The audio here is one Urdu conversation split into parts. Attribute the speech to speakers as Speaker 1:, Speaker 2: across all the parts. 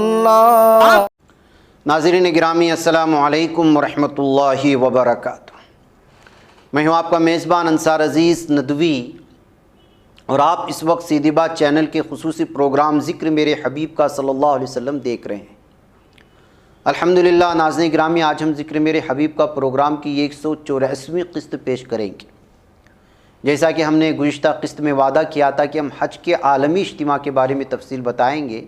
Speaker 1: اللہ۔ ناظرین گرامی السلام علیکم ورحمۃ اللہ وبرکاتہ۔ میں ہوں آپ کا میزبان انصار عزیز ندوی، اور آپ اس وقت سیدھی بات چینل کے خصوصی پروگرام ذکر میرے حبیب کا صلی اللہ علیہ وسلم دیکھ رہے ہیں۔ الحمدللہ ناظرین گرامی، آج ہم ذکر میرے حبیب کا پروگرام کی 184ویں قسط پیش کریں گے۔ جیسا کہ ہم نے گزشتہ قسط میں وعدہ کیا تھا کہ ہم حج کے عالمی اجتماع کے بارے میں تفصیل بتائیں گے،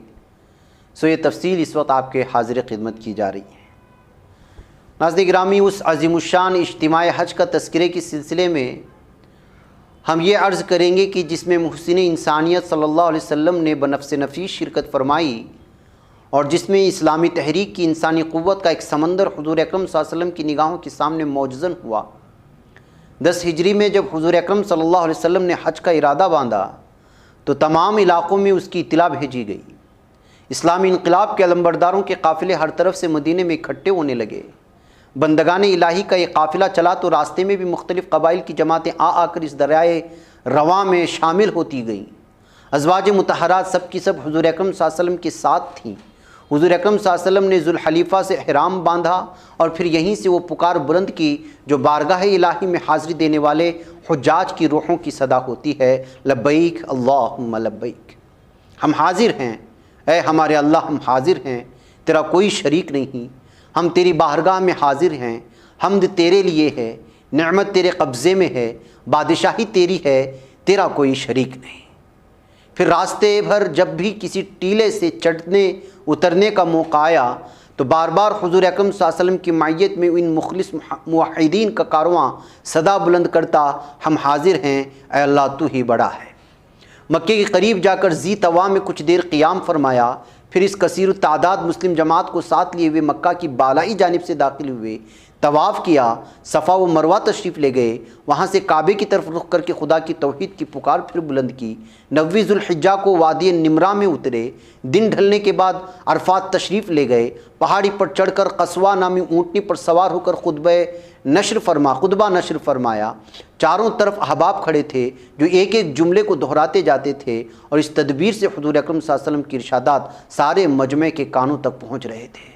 Speaker 1: سو یہ تفصیل اس وقت آپ کے حاضر خدمت کی جا رہی ہے۔ ناظرین گرامی، اس عظیم الشان اجتماع حج کا تذکرے کے سلسلے میں ہم یہ عرض کریں گے کہ جس میں محسن انسانیت صلی اللہ علیہ وسلم نے بنفس نفیس شرکت فرمائی، اور جس میں اسلامی تحریک کی انسانی قوت کا ایک سمندر حضور اکرم صلی اللہ علیہ وسلم کی نگاہوں کے سامنے موجزن ہوا۔ 10 ہجری میں جب حضور اکرم صلی اللہ علیہ وسلم نے حج کا ارادہ باندھا تو تمام علاقوں میں اس کی اطلاع بھیجی گئی۔ اسلامی انقلاب کے علمبرداروں کے قافلے ہر طرف سے مدینے میں اکٹھے ہونے لگے۔ بندگان الہی کا یہ قافلہ چلا تو راستے میں بھی مختلف قبائل کی جماعتیں آ کر اس دریائے رواں میں شامل ہوتی گئیں۔ ازواج مطہرات سب کی سب حضور اکرم صلی اللہ علیہ وسلم کے ساتھ تھیں۔ حضور اکرم صلی اللہ علیہ وسلم نے ذوالحلیفہ سے احرام باندھا اور پھر یہیں سے وہ پکار بلند کی جو بارگاہ الہی میں حاضری دینے والے حجاج کی روحوں کی صدا ہوتی ہے، لبیک اللہم لبیک، ہم حاضر ہیں، اے ہمارے اللہ ہم حاضر ہیں، تیرا کوئی شریک نہیں، ہم تیری بارگاہ میں حاضر ہیں، حمد تیرے لیے ہے، نعمت تیرے قبضے میں ہے، بادشاہی تیری ہے، تیرا کوئی شریک نہیں۔ پھر راستے بھر جب بھی کسی ٹیلے سے چڑھنے اترنے کا موقع آیا تو بار بار حضور اکرم صلی اللہ علیہ وسلم کی معیت میں ان مخلص موحدین کا کارواں صدا بلند کرتا، ہم حاضر ہیں، اے اللہ تو ہی بڑا ہے۔ مکے کے قریب جا کر ذی طوا میں کچھ دیر قیام فرمایا، پھر اس کثیر التعداد مسلم جماعت کو ساتھ لیے ہوئے مکہ کی بالائی جانب سے داخل ہوئے، طواف کیا، صفا و مروہ تشریف لے گئے، وہاں سے کعبے کی طرف رخ کر کے خدا کی توحید کی پکار پھر بلند کی۔ 9 ذوالحجہ کو وادی نمرہ میں اترے، دن ڈھلنے کے بعد عرفات تشریف لے گئے، پہاڑی پر چڑھ کر قصوہ نامی اونٹنی پر سوار ہو کر خطبہ نشر فرمایا۔ چاروں طرف احباب کھڑے تھے جو ایک ایک جملے کو دہراتے جاتے تھے، اور اس تدبیر سے حضور اکرم صلی اللہ علیہ وسلم کی ارشادات سارے مجمع کے کانوں تک پہنچ رہے تھے۔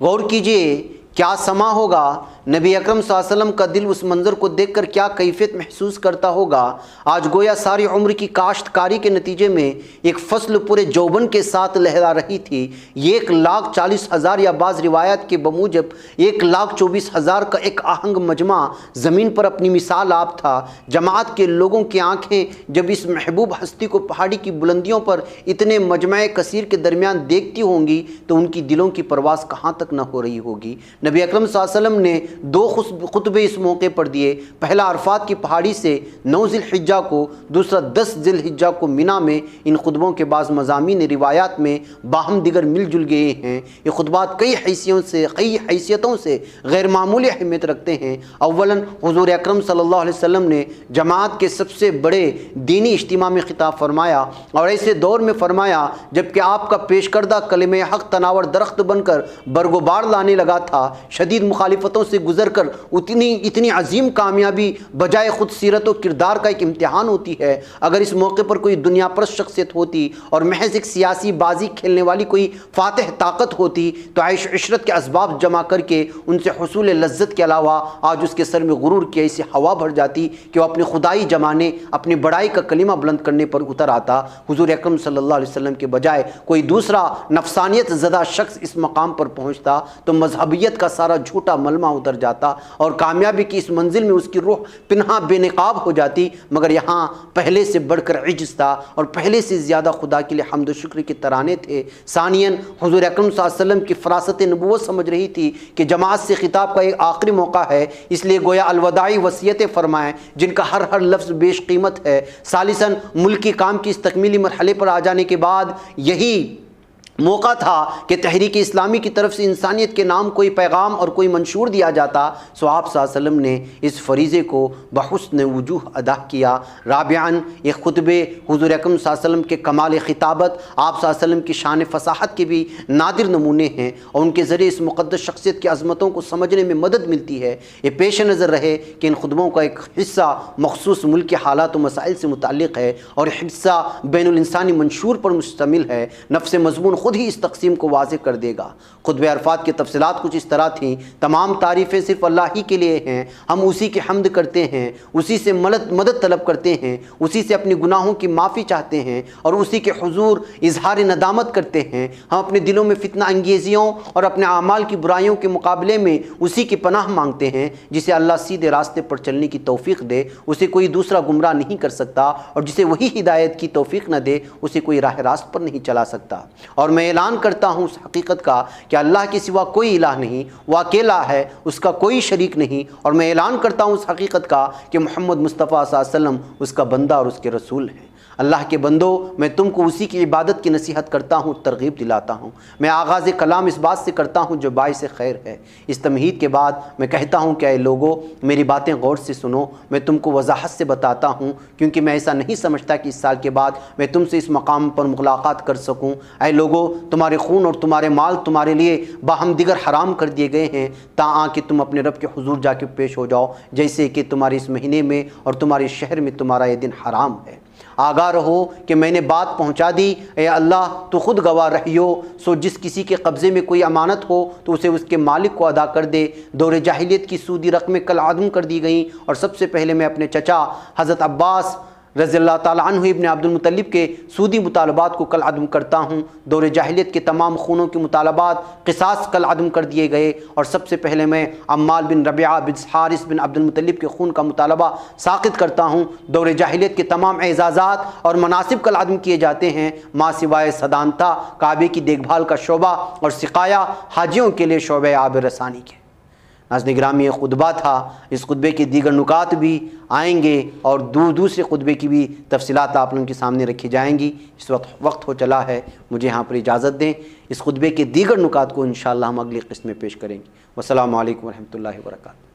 Speaker 1: غور کیجئے کیا سما ہوگا، نبی اکرم صلی اللہ علیہ وسلم کا دل اس منظر کو دیکھ کر کیا کیفیت محسوس کرتا ہوگا۔ آج گویا ساری عمر کی کاشتکاری کے نتیجے میں ایک فصل پورے جوبن کے ساتھ لہرا رہی تھی۔ یہ 1,40,000 یا بعض روایات کے بموجب 1,24,000 کا ایک آہنگ مجمع زمین پر اپنی مثال آپ تھا۔ جماعت کے لوگوں کی آنکھیں جب اس محبوب ہستی کو پہاڑی کی بلندیوں پر اتنے مجمع کثیر کے درمیان دیکھتی ہوں گی تو ان کی دلوں کی پرواز کہاں تک نہ ہو رہی ہوگی۔ نبی اکرم صلی اللہ علیہ وسلم نے 2 خطبے اس موقع پر دیے، پہلا عرفات کی پہاڑی سے 9 ذی الحجہ کو، دوسرا 10 ذی الحجہ کو مینا میں۔ ان خطبوں کے بعض مضامین روایات میں باہم دیگر مل جل گئے ہیں۔ یہ خطبات کئی حیثیتوں سے غیر معمولی اہمیت رکھتے ہیں۔ اولاً حضور اکرم صلی اللہ علیہ وسلم نے جماعت کے سب سے بڑے دینی اجتماع میں خطاب فرمایا، اور ایسے دور میں فرمایا جبکہ آپ کا پیش کردہ کلمہ حق تناور درخت بن کر برگوبار لانے لگا تھا۔ شدید مخالفتوں سے گزر کر اتنی عظیم کامیابی بجائے خود سیرت و کردار کا ایک امتحان ہوتی ہے۔ اگر اس موقع پر کوئی دنیا پرست شخصیت ہوتی اور محض ایک سیاسی بازی کھیلنے والی کوئی فاتح طاقت ہوتی تو عیش عشرت کے اسباب جمع کر کے ان سے حصول لذت کے علاوہ آج اس کے سر میں غرور کی ایسی ہوا بھر جاتی کہ وہ اپنی خدائی جمانے، اپنی بڑائی کا کلمہ بلند کرنے پر اتر آتا۔ حضور اکرم صلی اللہ علیہ وسلم کے بجائے کوئی دوسرا نفسانیت زدہ شخص اس مقام پر پہنچتا تو مذہبیت کا سارا جھوٹا ملمہ اتر جاتا اور کامیابی کی اس منزل میں اس کی روح پنہا بے نقاب ہو جاتی۔ مگر یہاں پہلے سے بڑھ کر عجز تھا اور پہلے سے زیادہ خدا کے لیے حمد و شکر کے ترانے تھے۔ ثانیاً حضور اکرم صلی اللہ علیہ وسلم کی فراست نبوت سمجھ رہی تھی کہ جماعت سے خطاب کا ایک آخری موقع ہے، اس لیے گویا الوداعی وصیتیں فرمائیں جن کا ہر لفظ بیش قیمت ہے۔ ثالثاً ملکی کام کی اس تکمیلی مرحلے پر آ جانے کے بعد یہی موقع تھا کہ تحریک اسلامی کی طرف سے انسانیت کے نام کوئی پیغام اور کوئی منشور دیا جاتا، سو آپ صلی اللہ علیہ وسلم نے اس فریضے کو بحسن وجوہ ادا کیا۔ رابعاً، یہ خطبے حضور اکرم صلی اللہ علیہ وسلم کے کمال خطابت، آپ صلی اللہ علیہ وسلم کی شان فصاحت کے بھی نادر نمونے ہیں، اور ان کے ذریعے اس مقدس شخصیت کی عظمتوں کو سمجھنے میں مدد ملتی ہے۔ یہ پیش نظر رہے کہ ان خطبوں کا ایک حصہ مخصوص ملک کے حالات و مسائل سے متعلق ہے اور حصہ بین الانسانی منشور پر مشتمل ہے۔ نفس مضمون خود ہی اس تقسیم کو واضح کر دے گا۔ خطبہ عرفات کی تفصیلات کچھ اس طرح تھیں: تمام تعریفیں صرف اللہ ہی کے لیے ہیں، ہم اسی کی حمد کرتے ہیں، اسی سے مدد طلب کرتے ہیں، اسی سے اپنی گناہوں کی معافی چاہتے ہیں اور اسی کے حضور اظہار ندامت کرتے ہیں۔ ہم اپنے دلوں میں فتنہ انگیزیوں اور اپنے اعمال کی برائیوں کے مقابلے میں اسی کی پناہ مانگتے ہیں۔ جسے اللہ سیدھے راستے پر چلنے کی توفیق دے، اسے کوئی دوسرا گمراہ نہیں کر سکتا، اور جسے وہی ہدایت کی توفیق نہ دے، اسے کوئی راہ راست پر نہیں چلا سکتا۔ اور میں اعلان کرتا ہوں اس حقیقت کا کہ اللہ کے سوا کوئی الہ نہیں، وہ اکیلا ہے، اس کا کوئی شریک نہیں، اور میں اعلان کرتا ہوں اس حقیقت کا کہ محمد مصطفیٰ صلی اللہ علیہ وسلم اس کا بندہ اور اس کے رسول ہیں۔ اللہ کے بندو، میں تم کو اسی کی عبادت کی نصیحت کرتا ہوں، ترغیب دلاتا ہوں۔ میں آغاز کلام اس بات سے کرتا ہوں جو باعث خیر ہے۔ اس تمہید کے بعد میں کہتا ہوں کہ اے لوگو، میری باتیں غور سے سنو۔ میں تم کو وضاحت سے بتاتا ہوں، کیونکہ میں ایسا نہیں سمجھتا کہ اس سال کے بعد میں تم سے اس مقام پر ملاقات کر سکوں۔ اے لوگو، تمہارے خون اور تمہارے مال تمہارے لیے باہم دیگر حرام کر دیے گئے ہیں، تاں کہ تم اپنے رب کے حضور جا کے پیش ہو جاؤ، جیسے کہ تمہارے اس مہینے میں اور تمہارے شہر میں تمہارا یہ دن حرام ہے۔ آگاہ رہو کہ میں نے بات پہنچا دی۔ اے اللہ، تو خود گواہ رہیو، سو جس کسی کے قبضے میں کوئی امانت ہو تو اسے اس کے مالک کو ادا کر دے۔ دور جاہلیت کی سودی رقمیں کل عدم کر دی گئیں، اور سب سے پہلے میں اپنے چچا حضرت عباس رضی اللہ تعالیٰ عنہ ابن عبد المطلب کے سودی مطالبات کو کل عدم کرتا ہوں۔ دور جاہلیت کے تمام خونوں کے مطالبات قصاص کل عدم کر دیے گئے، اور سب سے پہلے میں عمال بن ربیعہ بن حارث بن عبد المطلب کے خون کا مطالبہ ساقط کرتا ہوں۔ دور جاہلیت کے تمام اعزازات اور مناصب کل عدم کیے جاتے ہیں، ماں سوائے صدانتا، کعبے کی دیکھ بھال کا شعبہ، اور سقایا، حاجیوں کے لیے شعبہ آب رسانی کے۔ ناظرین گرامی، یہ خطبہ تھا۔ اس خطبے کے دیگر نکات بھی آئیں گے اور دوسرے خطبے کی بھی تفصیلات آپ لوگوں کے سامنے رکھی جائیں گی۔ اس وقت ہو چلا ہے، مجھے یہاں پر اجازت دیں۔ اس خطبے کے دیگر نکات کو انشاءاللہ ہم اگلی قسط میں پیش کریں گے۔ والسلام علیکم ورحمۃ اللہ وبرکاتہ۔